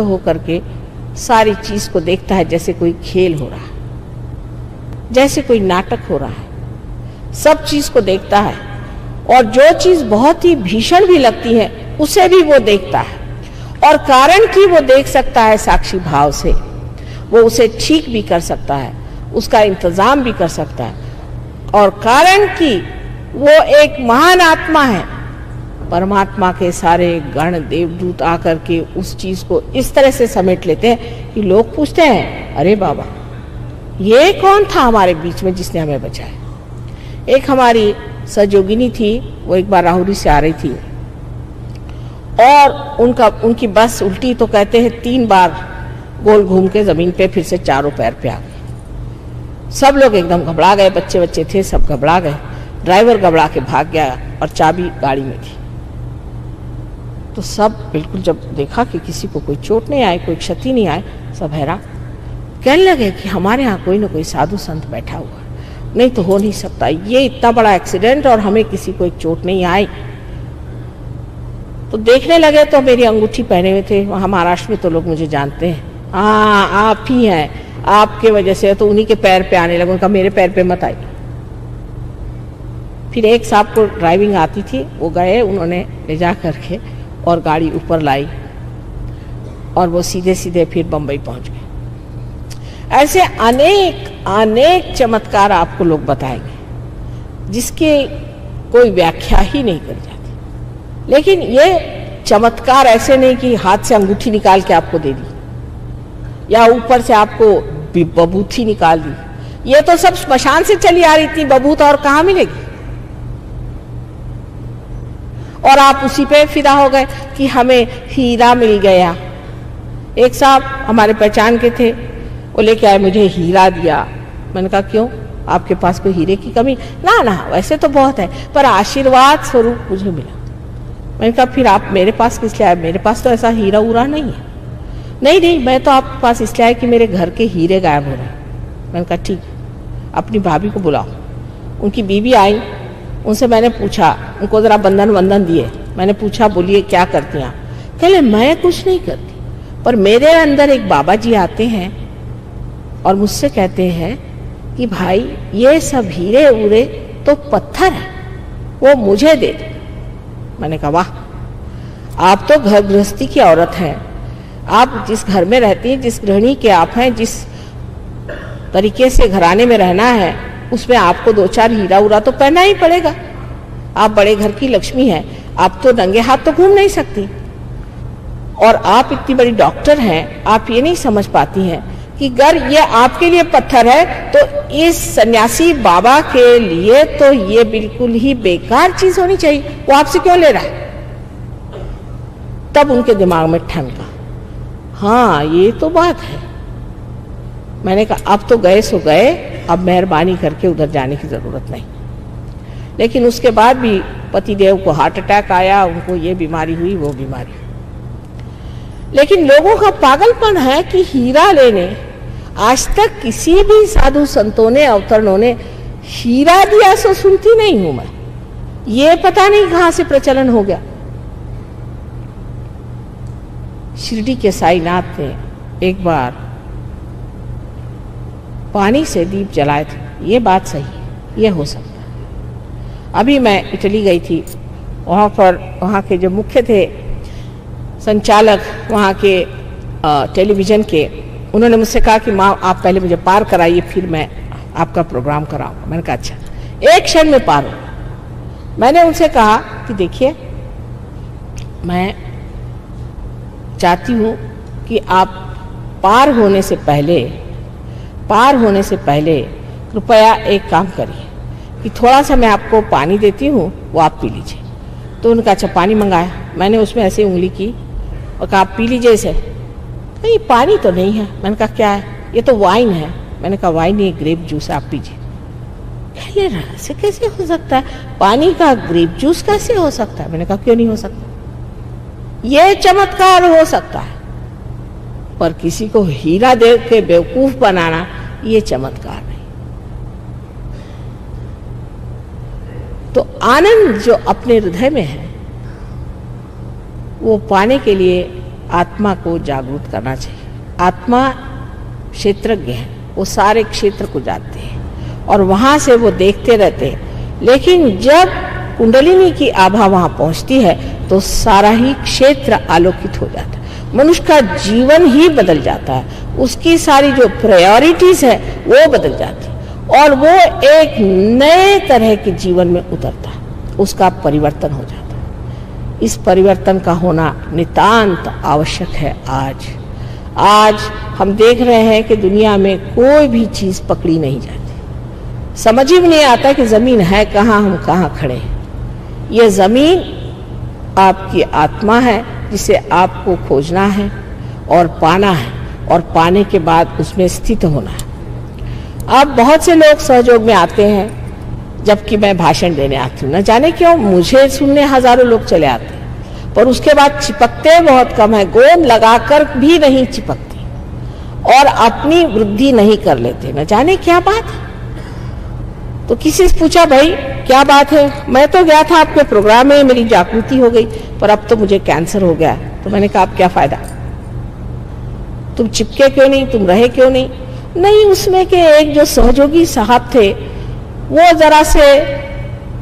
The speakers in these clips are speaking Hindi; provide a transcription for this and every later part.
होकर के सारी चीज को देखता है जैसे कोई खेल हो रहा है, जैसे कोई नाटक हो रहा है। सब चीज को देखता है और जो चीज बहुत ही भीषण भी लगती है उसे भी वो देखता है, और कारण की वो देख सकता है साक्षी भाव से, वो उसे ठीक भी कर सकता है, उसका इंतजाम भी कर सकता है। और कारण की वो एक महान आत्मा है, परमात्मा के सारे गण देवदूत आकर के उस चीज को इस तरह से समेट लेते हैं कि लोग पूछते हैं, अरे बाबा ये कौन था हमारे बीच में जिसने हमें बचाया। एक हमारी सहयोगिनी थी, वो एक बार राहुरी से आ रही थी और उनकी बस उल्टी तो कहते हैं 3 बार गोल घूम के जमीन पे फिर से चारों पैर पे आ गई। सब लोग एकदम घबरा गए, बच्चे थे सब घबरा गए, ड्राइवर घबरा के भाग गया और चाबी गाड़ी में थी। तो सब बिल्कुल जब देखा कि किसी को कोई चोट नहीं आई, कोई क्षति नहीं आई, सब हैरान, कहने लगे कि हमारे यहाँ कोई ना कोई साधु संत बैठा हुआ, नहीं तो हो नहीं सकता, ये इतना बड़ा एक्सीडेंट और हमें किसी को एक चोट नहीं आई। तो देखने लगे तो मेरी अंगूठी पहने हुए थे, वहाँ महाराष्ट्र में तो लोग मुझे जानते हैं, हाँ आप ही हैं, आपके वजह से। तो उन्हीं के पैर पे आने लगे, उनका मेरे पैर पे मत आई। फिर एक साहब को ड्राइविंग आती थी, वो गए, उन्होंने ले जा करके और गाड़ी ऊपर लाई और वो सीधे सीधे फिर बम्बई पहुंच गए। ऐसे अनेक चमत्कार आपको लोग बताएंगे जिसकी कोई व्याख्या ही नहीं करी जाती। लेकिन ये चमत्कार ऐसे नहीं कि हाथ से अंगूठी निकाल के आपको दे दी या ऊपर से आपको बबूथी निकाल दी, ये तो सब स्मशान से चली आ रही थी बबूत, और कहाँ मिलेगी। और आप उसी पे फिदा हो गए कि हमें हीरा मिल गया। एक साहब हमारे पहचान के थे, वो लेके आए, मुझे हीरा दिया। मैंने कहा क्यों, आपके पास कोई हीरे की कमी? ना वैसे तो बहुत है, पर आशीर्वाद स्वरूप मुझे मिला। मैंने कहा फिर आप मेरे पास किस लिए आए? मेरे पास तो ऐसा हीरा उरा नहीं है। नहीं मैं तो आपके पास इसलिए आया कि मेरे घर के हीरे गायब हो रहे हैं। मैंने कहा ठीक, अपनी भाभी को बुलाओ। उनकी बीवी आई, उनसे मैंने पूछा, उनको जरा बंधन दिए। मैंने पूछा बोलिए क्या करती हैं? कहले मैं कुछ नहीं करती, पर मेरे अंदर एक बाबा जी आते हैं और मुझसे कहते हैं कि भाई ये सब हीरे उरे तो पत्थर है, वो मुझे दे दे। मैंने कहा वाह, आप तो घर गृहस्थी की औरत हैं, आप जिस घर में रहती हैं, जिस गृहिणी के आप हैं, जिस तरीके से घराने में रहना है, उसमें आपको 2-4 हीरा उरा तो पहनना ही पड़ेगा। आप बड़े घर की लक्ष्मी हैं, आप तो नंगे हाथ तो घूम नहीं सकती। और आप इतनी बड़ी डॉक्टर हैं, आप ये नहीं समझ पाती हैं कि अगर ये आपके लिए पत्थर है तो इस सन्यासी बाबा के लिए तो ये बिल्कुल ही बेकार चीज होनी चाहिए, वो आपसे क्यों ले रहा है? तब उनके दिमाग में ठनका, हाँ ये तो बात है। मैंने कहा अब तो गए सो गए, अब मेहरबानी करके उधर जाने की जरूरत नहीं। लेकिन उसके बाद भी पतिदेव को हार्ट अटैक आया, उनको ये बीमारी हुई, वो बीमारी। लेकिन लोगों का पागलपन है कि हीरा लेने, आज तक किसी भी साधु संतों ने, अवतरणों ने हीरा दिया सो सुनती नहीं हूं मैं। ये पता नहीं कहां से प्रचलन हो गया। शिरडी के साईनाथ ने एक बार पानी से दीप जलाए थे, ये बात सही है, ये हो सकता है। अभी मैं इटली गई थी, वहाँ पर वहाँ के जो मुख्य थे संचालक वहाँ के टेलीविज़न के, उन्होंने मुझसे कहा कि माँ आप पहले मुझे पार कराइए, फिर मैं आपका प्रोग्राम कराऊंगा। मैंने कहा अच्छा, एक क्षण में पार हो। मैंने उनसे कहा कि देखिए मैं चाहती हूँ कि आप पार होने से पहले कृपया एक काम करिए कि थोड़ा सा मैं आपको पानी देती हूँ, वो आप पी लीजिए। तो उनका अच्छा पानी मंगाया, मैंने उसमें ऐसे उंगली की और कहा आप पी लीजिए इसे। नहीं पानी तो नहीं है। मैंने कहा क्या है? ये तो वाइन है। मैंने कहा वाइन नहीं, ग्रेप जूस है, आप पीजिए। कहने रहा ऐसे कैसे हो सकता है, पानी का ग्रेप जूस कैसे हो सकता है? मैंने कहा क्यों नहीं हो सकता, ये चमत्कार हो सकता है, पर किसी को हीरा दे के बेवकूफ बनाना ये चमत्कार नहीं। तो आनंद जो अपने हृदय में है वो पाने के लिए आत्मा को जागरूक करना चाहिए। आत्मा क्षेत्रज्ञ है, वो सारे क्षेत्र को जानते हैं और वहाँ से वो देखते रहते हैं। लेकिन जब कुंडलिनी की आभा वहाँ पहुँचती है तो सारा ही क्षेत्र आलोकित हो जाता है, मनुष्य का जीवन ही बदल जाता है, उसकी सारी जो प्रायोरिटीज है वो बदल जाती है और वो एक नए तरह के जीवन में उतरता है, उसका परिवर्तन हो जाता है। इस परिवर्तन का होना नितांत आवश्यक है। आज हम देख रहे हैं कि दुनिया में कोई भी चीज पकड़ी नहीं जाती, समझ ही नहीं आता कि जमीन है कहाँ, हम कहाँ खड़े हैं। यह जमीन आपकी आत्मा है जिसे आपको खोजना है और पाना है और पाने के बाद उसमें स्थित होना है। अब बहुत से लोग सहयोग में आते हैं जबकि मैं भाषण देने आती हूँ, न जाने क्यों मुझे सुनने हजारों लोग चले आते हैं, पर उसके बाद चिपकते बहुत कम है, गोंद लगाकर भी नहीं चिपकते और अपनी वृद्धि नहीं कर लेते, न जाने क्या बात है। तो किसी से पूछा भाई क्या बात है, मैं तो गया था आपके प्रोग्राम में, मेरी जागृति हो गई, पर अब तो मुझे कैंसर हो गया। तो मैंने कहा अब क्या फायदा, तुम चिपके क्यों नहीं, तुम रहे क्यों नहीं? नहीं, उसमें के एक जो सहयोगी साहब थे वो जरा से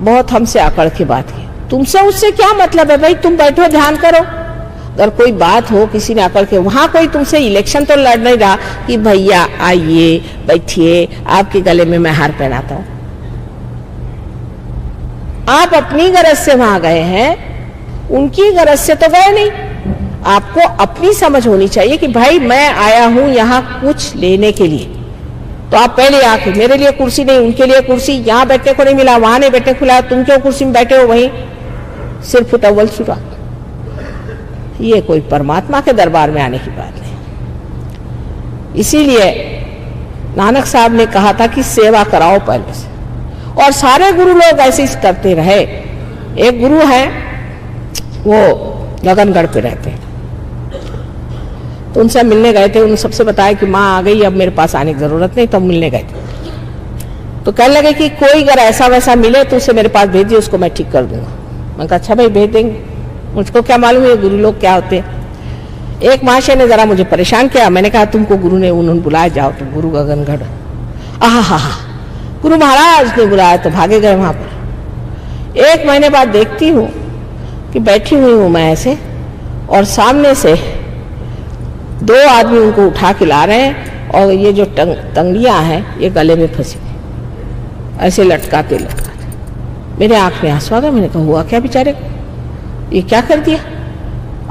बहुत हमसे अकड़ के बात की, तुमसे उससे क्या मतलब है भाई, तुम बैठो ध्यान करो। अगर कोई बात हो किसी ने आकर के, वहां कोई तुमसे इलेक्शन तो लड़ नहीं रहा कि भैया आइए बैठिए आपके गले में मैं हार पहनाता हूं। आप अपनी गरज से वहां गए हैं, उनकी गरज से तो गए नहीं। आपको अपनी समझ होनी चाहिए कि भाई मैं आया हूं यहां कुछ लेने के लिए, तो आप पहले आके मेरे लिए कुर्सी नहीं, उनके लिए कुर्सी, यहां बैठने को नहीं मिला, वहां नहीं बैठने को मिला, तुम क्यों कुर्सी में बैठे हो, वहीं सिर्फ अव्वल शुरा। ये कोई परमात्मा के दरबार में आने की बात नहीं। इसीलिए नानक साहब ने कहा था कि सेवा कराओ पहले से, और सारे गुरु लोग ऐसे ही करते रहे। एक गुरु है वो गगनगढ़ पे रहते हैं, तो उनसे मिलने गए थे, उन्होंने सबसे बताया कि माँ आ गई, अब मेरे पास आने की जरूरत नहीं, तो हम मिलने गए थे। तो कहने लगे कि कोई अगर ऐसा वैसा मिले तो उसे मेरे पास भेजिए, उसको मैं ठीक कर दूंगा। मैंने कहा अच्छा भाई भेज देंगे, मुझको क्या मालूम है गुरु लोग क्या होते हैं। एक महाशय ने जरा मुझे परेशान किया, मैंने कहा तुमको गुरु ने उन्होंने बुलाया, जाओ तुम गुरु गगनगढ़। हा गुरु महाराज ने बुलाया तो भागे गए वहां पर। 1 महीने बाद देखती हूँ कि बैठी हुई हूं मैं ऐसे, और सामने से 2 आदमी उनको उठा के ला रहे हैं और ये जो तंगड़ियां हैं ये गले में फंसी, ऐसे लटकाते लटकाते मेरे आंख में आंसू आ गए। मैंने कहा हुआ क्या बेचारे को, ये क्या कर दिया?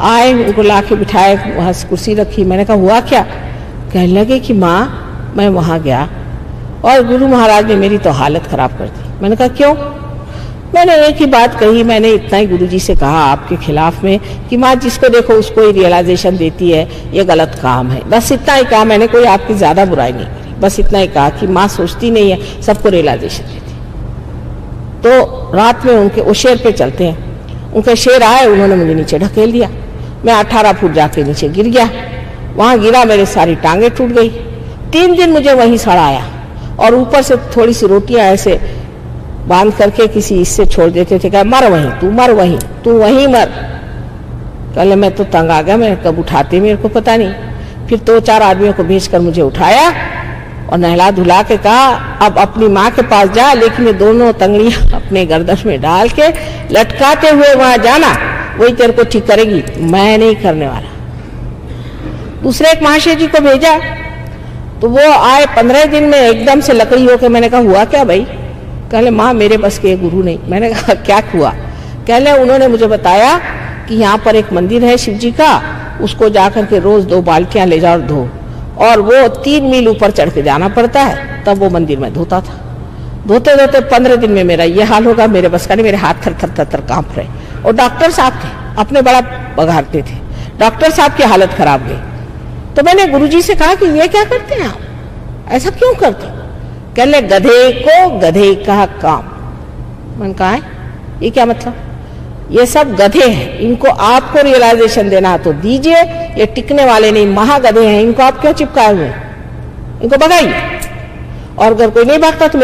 आए उनको ला के बिठाए, वहां कुर्सी रखी, मैंने कहा हुआ क्या? कहने लगे कि माँ मैं वहां गया और गुरु महाराज ने मेरी तो हालत खराब कर दी। मैंने कहा क्यों? मैंने एक ही बात कही, मैंने इतना ही गुरुजी से कहा आपके खिलाफ में कि माँ जिसको देखो उसको ही रियलाइजेशन देती है, ये गलत काम है, बस इतना ही कहा। मैंने कोई आपकी ज्यादा बुराई नहीं करी, बस इतना ही कहा कि माँ सोचती नहीं है, सबको रियलाइजेशन देती। तो रात में उनके वो शेर पे चलते हैं, उनके शेर आए, उन्होंने मुझे नीचे ढकेल दिया, मैं 18 फुट जाके नीचे गिर गया। वहां गिरा, मेरी सारी टांगे टूट गई। 3 दिन मुझे वहीं सड़ाया और ऊपर से थोड़ी सी रोटियां ऐसे बांध करके किसी इससे छोड़ देते थे, कहा मर वहीं, तू मर वहीं, तू वहीं मर। पहले मैं तो तंग आ गया, मैं कब उठाते मेरे को पता नहीं। फिर 2-4 आदमियों को भेजकर मुझे उठाया और नहला धुला के कहा अब अपनी माँ के पास जा, लेकिन ये दोनों तंगड़ियां अपने गर्दन में डाल के लटकाते हुए वहां जाना, वही तेरे को ठीक करेगी, मैं नहीं करने वाला। दूसरे एक महाशय जी को भेजा तो वो आए 15 दिन में एकदम से लकड़ी होकर। मैंने कहा हुआ क्या भाई? कहले माँ मेरे बस के गुरु नहीं। मैंने कहा क्या हुआ? कहले उन्होंने मुझे बताया कि यहाँ पर एक मंदिर है शिव जी का, उसको जाकर के रोज 2 बाल्टियां ले जाओ धो, और वो 3 मील ऊपर चढ़ के जाना पड़ता है, तब वो मंदिर में धोता था। धोते धोते 15 दिन में मेरा ये हाल होगा, मेरे बस का नहीं, मेरे हाथ थर थर थर कांप रहे। और डॉक्टर साहब थे, अपने बड़ा बघारते थे, डॉक्टर साहब की हालत खराब गई। तो मैंने गुरुजी से कहा कि ये क्या करते हैं आप, ऐसा क्यों करते? कहले गधे को गधे का काम। मैंने कहा है ये क्या मतलब? ये सब गधे हैं, इनको आपको रियलाइजेशन देना है तो दीजिए, ये टिकने वाले नहीं, महागधे हैं, इनको आप क्यों चिपकाए हुए? इनको भगाइए, और अगर कोई नहीं भागता तो